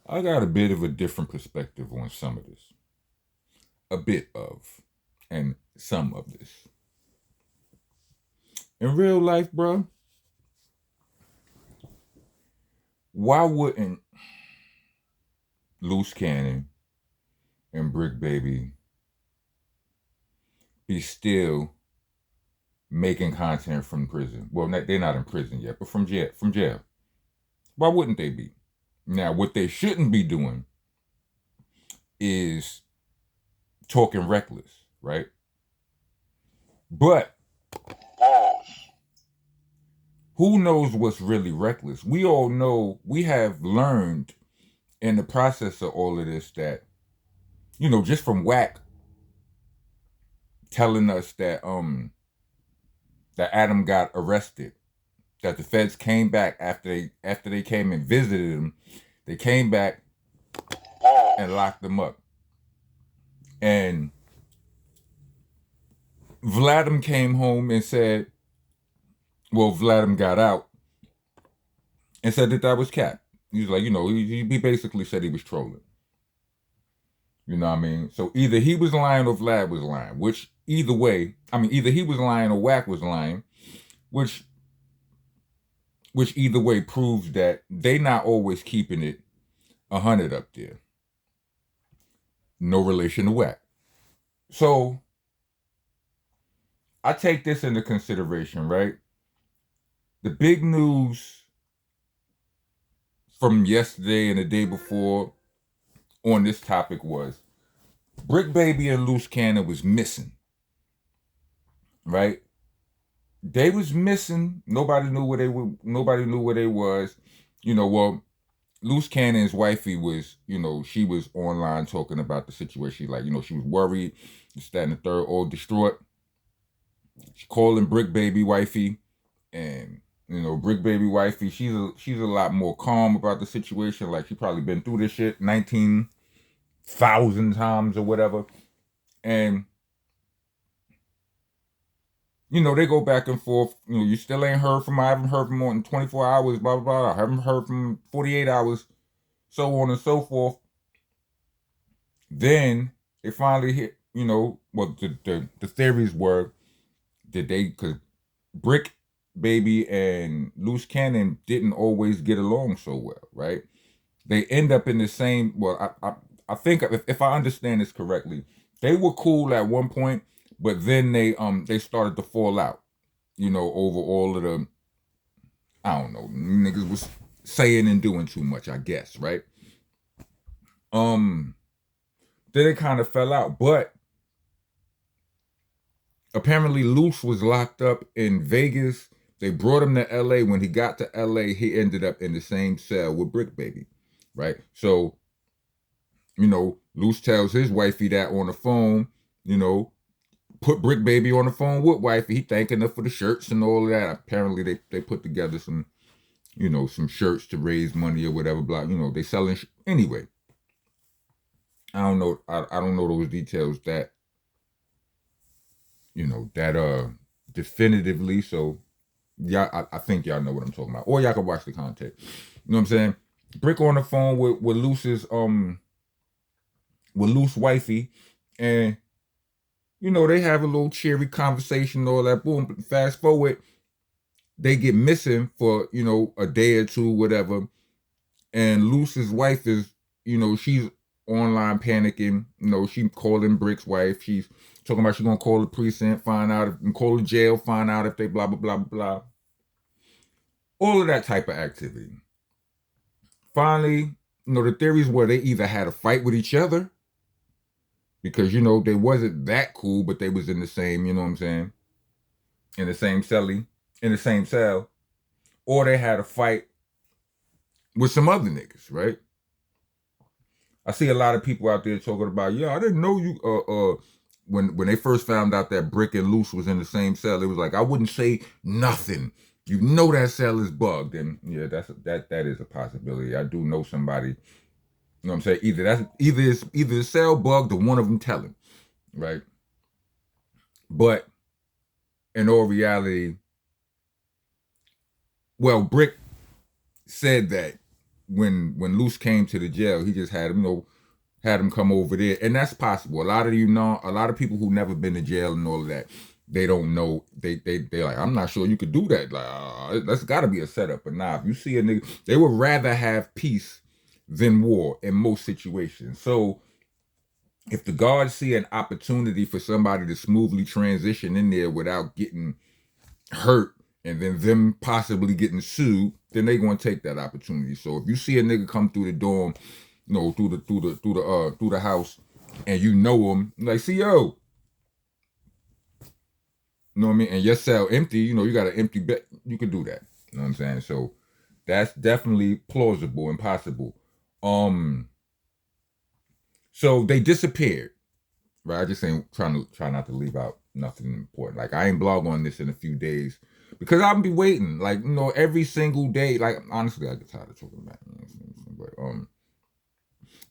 I got a bit of a different perspective on some of this. A bit of, and some of this. In real life, bro, why wouldn't Loose Cannon and Brick Baby be still making content from prison? Well, they're not in prison yet, but from jail. From jail. Why wouldn't they be? Now, what they shouldn't be doing is talking reckless, right? But who knows what's really reckless? We all know, we have learned in the process of all of this that, just from Whack telling us that Adam got arrested, that the feds came back after they came and visited him, they came back and locked him up. And Vladim came home and said, well, Vladim got out and said that was cap. He was like, he basically said he was trolling. You know what I mean? So either he was lying or Vlad was lying, which either way, either he was lying or Whack was lying, which either way proves that they not always keeping it 100 up there. No relation to Whack. So I take this into consideration, right? The big news from yesterday and the day before on this topic was Brick Baby and Luce Cannon was missing, right? They was missing. Nobody knew where they were. Nobody knew where they was. Well, Luce Cannon's wifey was, she was online talking about the situation. Like, she was worried, this, that, and the third, all distraught. She calling Brick Baby wifey, and Brick Baby wifey, she's a lot more calm about the situation. Like, she probably been through this shit 19,000 times or whatever. And they go back and forth. You still ain't heard from her. I haven't heard from more than 24 hours, blah, blah, blah. I haven't heard from 48 hours, so on and so forth. Then they finally hit, what the theories were that because Brick Baby and Luce Cannon didn't always get along so well, right? They end up in the same, well, I think if I understand this correctly, they were cool at one point, but then they started to fall out, over all of the, I don't know, niggas was saying and doing too much, I guess, right? Then it kind of fell out, but apparently Luce was locked up in Vegas. They brought him to LA. When he got to LA, he ended up in the same cell with Brick Baby, right? So, Luce tells his wifey that on the phone, put Brick Baby on the phone with wifey. He thanking her for the shirts and all of that. Apparently they put together some, some shirts to raise money or whatever, blah, they selling, anyway. I don't know. I don't know those details that, definitively. So, yeah, I think y'all know what I'm talking about. Or y'all can watch the content. You know what I'm saying? Brick on the phone with Luce's, with Luce wifey. And, they have a little cheery conversation and all that. Boom. Fast forward. They get missing for, a day or two, whatever. And Luce's wife is, she's online panicking. She calling Brick's wife. She's talking about she's gonna call the precinct, find out if, and call the jail, find out if they blah blah blah blah. All of that type of activity. Finally, the theories were they either had a fight with each other because they wasn't that cool, but they was in the same, you know what I'm saying, in the same celly, in the same cell, or they had a fight with some other niggas, right? I see a lot of people out there talking about, yeah, I didn't know you. When they first found out that Brick and Luce was in the same cell, it was like, I wouldn't say nothing. That cell is bugged, and yeah, that is a possibility. I do know somebody. You know what I'm saying? Either the cell bugged or one of them telling, right? But in all reality, well, Brick said that when Luce came to the jail, he just had him, had him come over there, and that's possible. A lot of people who never been to jail and all of that, they don't know. They like, I'm not sure you could do that. Like, that's got to be a setup. But nah, if you see a nigga, they would rather have peace than war in most situations. So if the guards see an opportunity for somebody to smoothly transition in there without getting hurt and then them possibly getting sued, then they gonna take that opportunity. So if you see a nigga come through the dorm, through the house, and you know him, like, see, yo, you know what I mean, and your cell empty, you got an empty bed, you could do that. You know what I'm saying? So that's definitely plausible and possible. So they disappeared, right? I just ain't try not to leave out nothing important. Like, I ain't blog on this in a few days because I'll be waiting, like, every single day. Like, honestly, I get tired of talking about it, but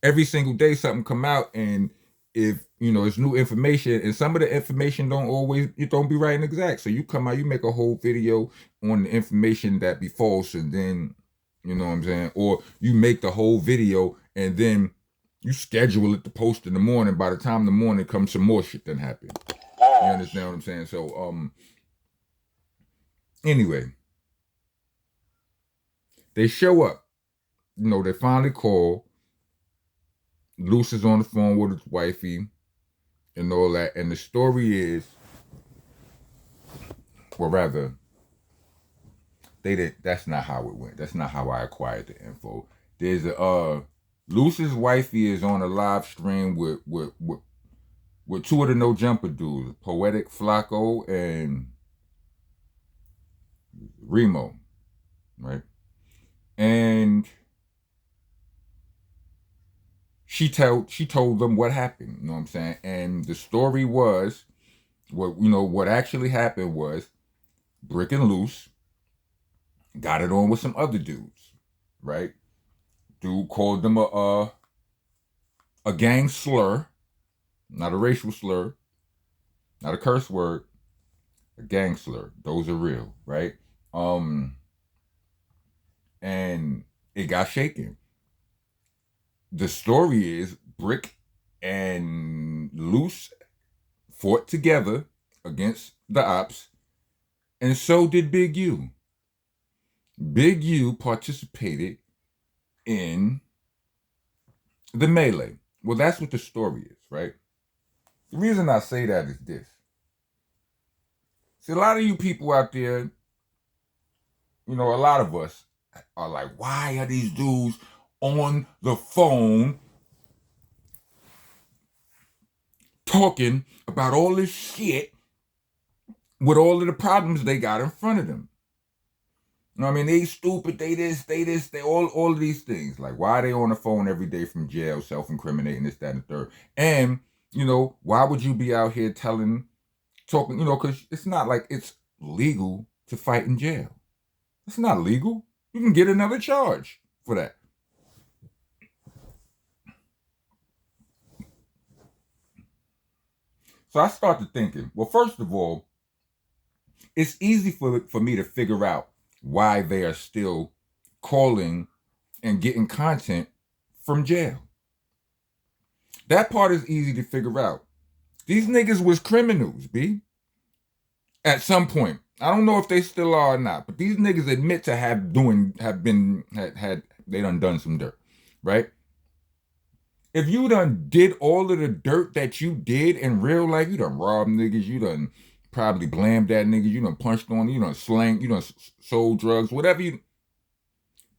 every single day something come out, and if it's new information, and some of the information don't be right and exact. So you come out, you make a whole video on the information that be false, and then you know what I'm saying, or you make the whole video and then you schedule it to post in the morning. By the time the morning comes, some more shit done happen. You understand what I'm saying? So anyway, they show up. They finally call. Luce is on the phone with his wifey and all that. And the story is, well, rather, that's not how it went. That's not how I acquired the info. There's Luce's wifey is on a live stream with two of the No Jumper dudes, Poetic Flacco and Remo, right? And she told them what happened, you know what I'm saying? And the story was, what actually happened was Bricc and Luce got it on with some other dudes, right? Dude called them a gang slur, not a racial slur, not a curse word, a gang slur. Those are real, right? And it got shaken. The story is Bricc and Luce fought together against the ops, and so did Big U. Big U participated in the melee. Well, that's what the story is, right? The reason I say that is this. See, a lot of you people out there, a lot of us are like, why are these dudes on the phone talking about all this shit with all of the problems they got in front of them? You know what I mean? They stupid, they this, they all of these things. Like, why are they on the phone every day from jail, self-incriminating, this, that, and the third? And, why would you be out here talking, because it's not like it's legal to fight in jail. It's not legal. You can get another charge for that. So I started thinking, well, first of all, it's easy for me to figure out why they are still calling and getting content from jail. That part is easy to figure out. These niggas was criminals, B. At some point. I don't know if they still are or not, but these niggas admit to they done some dirt, right? If you done did all of the dirt that you did in real life, you done robbed niggas, you done probably blamed that nigga, you done punched on, you done slang, you done sold drugs, whatever you...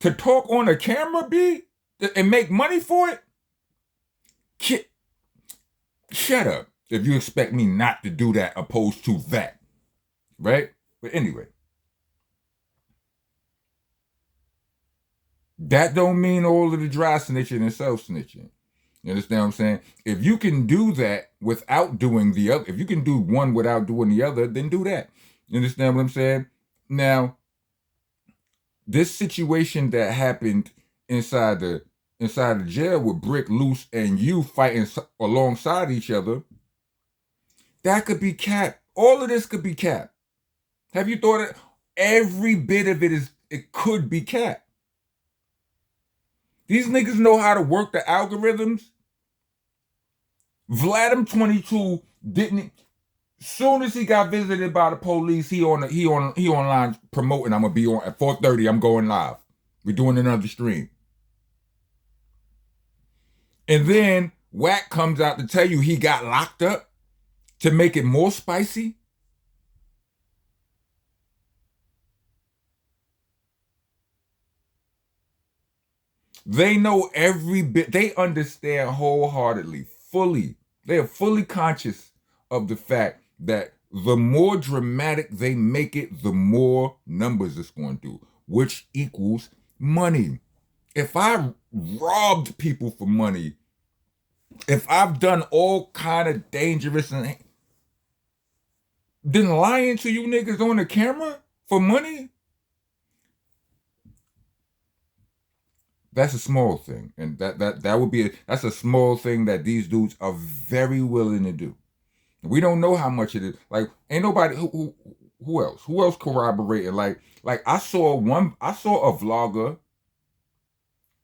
To talk on a camera, B, and make money for it? Shut up if you expect me not to do that opposed to that, right? But anyway, that don't mean all of the dry snitching and self-snitching. You understand what I'm saying? If you can do that without doing the other, if you can do one without doing the other, then do that. You understand what I'm saying? Now, this situation that happened inside the jail with Bricc, Luce, and you fighting alongside each other, that could be cap. All of this could be cap. Have you thought of every bit of it? It could be cap. These niggas know how to work the algorithms. Vladimir 22 didn't. Soon as he got visited by the police, he online promoting. I'm gonna be on at 4:30. I'm going live. We're doing another stream. And then Wack comes out to tell you he got locked up to make it more spicy. They know every bit. They understand wholeheartedly, fully. They are fully conscious of the fact that the more dramatic they make it, the more numbers it's going to do, which equals money. If I robbed people for money, if I've done all kind of dangerous and then lying to you niggas on the camera for money, that's a small thing. And that would be that's a small thing that these dudes are very willing to do. We don't know how much it is. Like, ain't nobody who else corroborating. Like I saw a vlogger.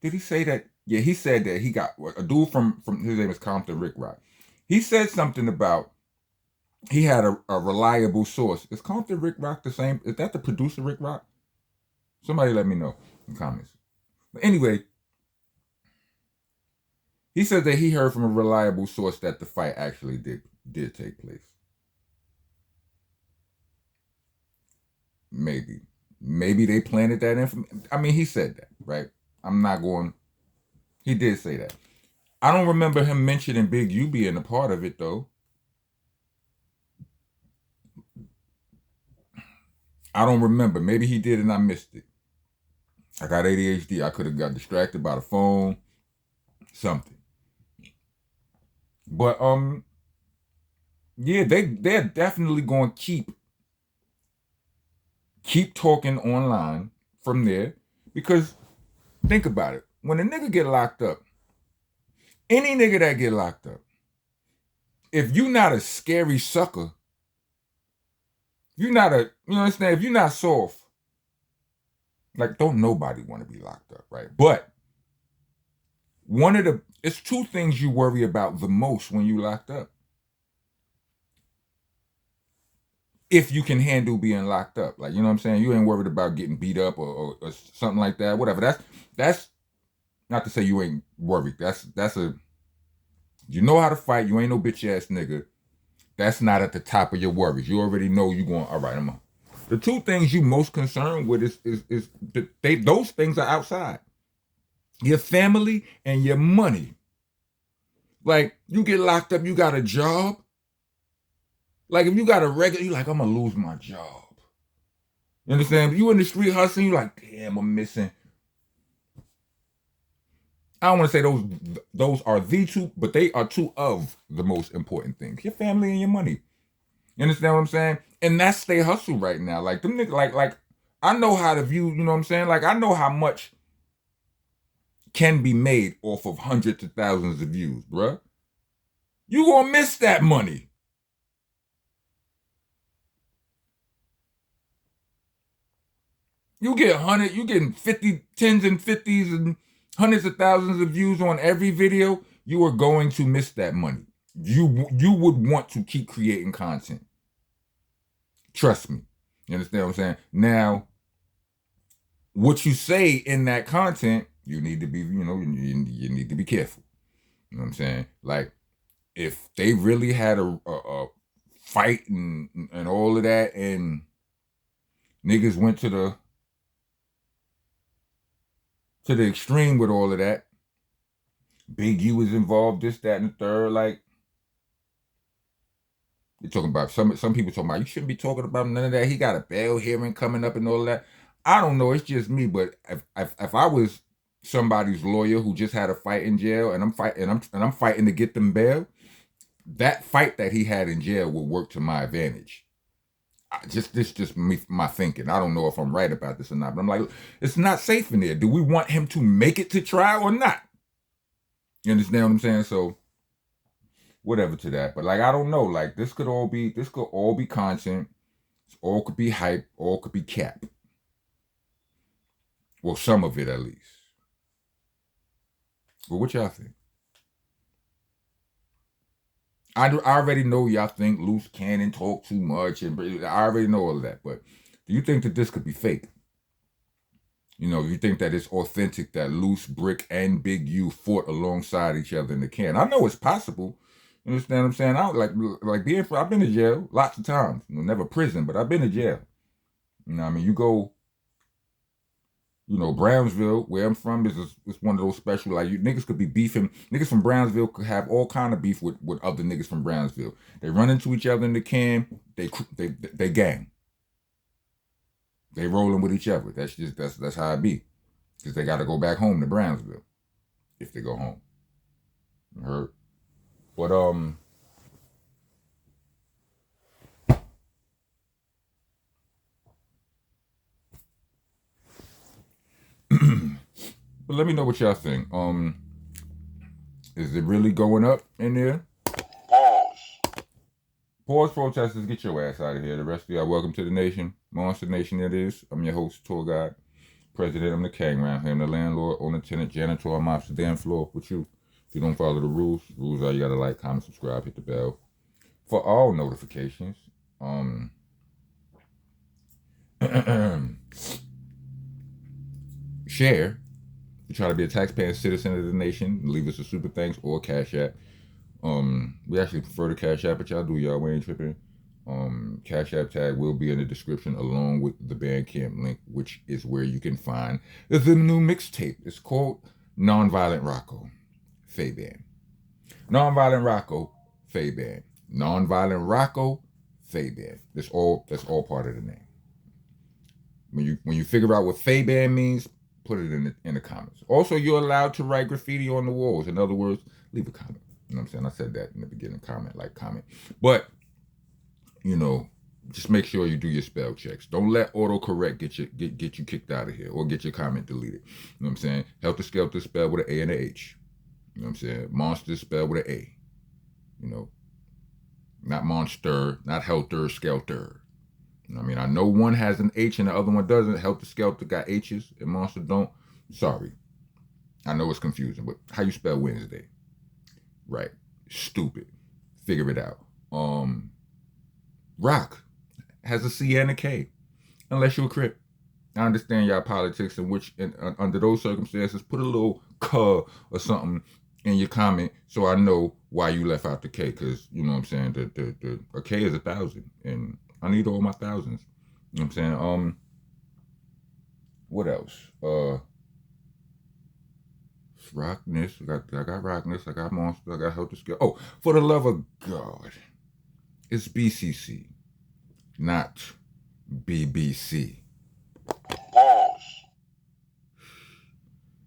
Did he say that? Yeah, he said that he got a dude from his name is Compton Rick Rock. He said something about he had a reliable source. Is Compton Rick Rock the same? Is that the producer Rick Rock? Somebody let me know in the comments. But anyway, he said that he heard from a reliable source that the fight actually did take place. Maybe they planted that information. I mean, he said that, right? I'm not going. He did say that. I don't remember him mentioning Big U being a part of it, though. I don't remember. Maybe he did and I missed it. I got ADHD. I could have got distracted by the phone, something. But yeah, they're definitely going to keep talking online from there, because think about it. When a nigga get locked up, any nigga that get locked up, if you not a scary sucker, you understand, if you're not soft, like, don't nobody want to be locked up, right? But it's two things you worry about the most when you locked up. If you can handle being locked up, like, you know what I'm saying? You ain't worried about getting beat up or something like that, whatever. That's not to say you ain't worried. You know how to fight. You ain't no bitch ass nigga. That's not at the top of your worries. You already know you going, all right, I'm on. The two things you most concerned with is those things are outside. Your family and your money. Like, you get locked up, you got a job. Like, if you got a regular, you like, I'm gonna lose my job. You understand? If you in the street hustling, you like, damn, I'm missing. I don't want to say those are the two, but they are two of the most important things. Your family and your money. You understand what I'm saying? And that's their hustle right now. Like, them niggas, like I know how to view, you know what I'm saying? Like, I know how much can be made off of hundreds of thousands of views, bruh. You gonna miss that money. You getting 50, tens and 50s and hundreds of thousands of views on every video. You are going to miss that money. You would want to keep creating content. Trust me. You understand what I'm saying? Now, what you say in that content, you need to be, you need to be careful. You know what I'm saying? Like, if they really had a fight and all of that, and niggas went to the extreme with all of that, Big U was involved, this, that, and the third, like, you're talking about some people talking about you shouldn't be talking about none of that. He got a bail hearing coming up and all of that. I don't know. It's just me, but if I was somebody's lawyer who just had a fight in jail and I'm fighting to get them bail, that fight that he had in jail will work to my advantage. Just my thinking. I don't know if I'm right about this or not, but I'm like, it's not safe in there. Do we want him to make it to trial or not? You understand what I'm saying? So, whatever to that. But, like, I don't know. Like, this could all be content. All could be hype. All could be cap. Well, some of it at least. But what y'all think? I already know y'all think Luce Cannon talk too much, and I already know all of that. But do you think that this could be fake? You know, you think that it's authentic that Luce, Bricc, and Big U fought alongside each other in the can? I know it's possible. You understand what I'm saying? I like being. I've been to jail lots of times. You know, never prison, but I've been to jail. You know, what I mean, you go. You know, Brownsville, where I'm from, is one of those special, like, you niggas could be beefing. Niggas from Brownsville could have all kind of beef with other niggas from Brownsville. They run into each other in the can. They gang. They rolling with each other. That's how it be. Because they got to go back home to Brownsville if they go home. You heard? But but let me know what y'all think. Is it really going up in there? Pause, protesters, get your ass out of here. The rest of y'all, welcome to the nation. Monster Nation it is. I'm your host, tour guide, president. I'm the king around here. I'm the landlord, owner, tenant, janitor. I'm off the damn floor with you. If you don't follow the rules are you gotta like, comment, subscribe, hit the bell for all notifications. Share. You try to be a taxpaying citizen of the nation. Leave us a super thanks or cash app. We actually prefer the cash app, but y'all do, y'all. We ain't tripping. Cash app tag will be in the description along with the Bandcamp link, which is where you can find the new mixtape. It's called Nonviolent Rocco, Faye-Band. Nonviolent Rocco, Faye-Band. Nonviolent Rocco, Faye-Band. That's all part of the name. When you figure out what Faye-Band means, put it in the comments. Also, you're allowed to write graffiti on the walls. In other words, leave a comment. You know what I'm saying? I said that in the beginning. Comment. But, you know, just make sure you do your spell checks. Don't let autocorrect get you kicked out of here or get your comment deleted. You know what I'm saying? Helter Skelter spelled with an A and an H. You know what I'm saying? Monster spelled with an A. You know, not monster, not helter skelter. You know what I mean? I know one has an H and the other one doesn't. Helter Skelter got H's and monster don't. Sorry. I know it's confusing, but how you spell Wednesday? Right. Stupid. Figure it out. Rock has a C and a K. Unless you're a Crip. I understand y'all politics in which, under those circumstances, put a little "k" or something in your comment so I know why you left out the K. Because, you know what I'm saying, a K is 1,000. And I need all my thousands. You know what I'm saying? What else? Rockness. I got Rockness. I got Monster. I got Helter Skelter. Oh, for the love of God. It's BCC, not BBC.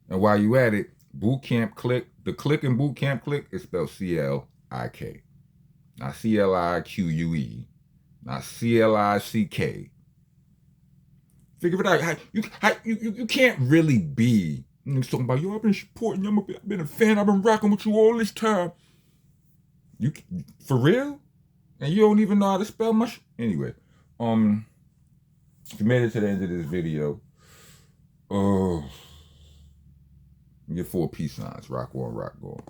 And while you at it, Boot Camp Click. The click in Boot Camp Click is spelled C-L-I-K. Not C-L-I-Q-U-E. Not C-L-I-C-K. Figure it out. You can't really be. He's talking about, yo, I've been supporting you. I've been a fan. I've been rocking with you all this time. You for real? And you don't even know how to spell much. Anyway, if you made it to the end of this video, get 4 peace signs. Rock on, rock on.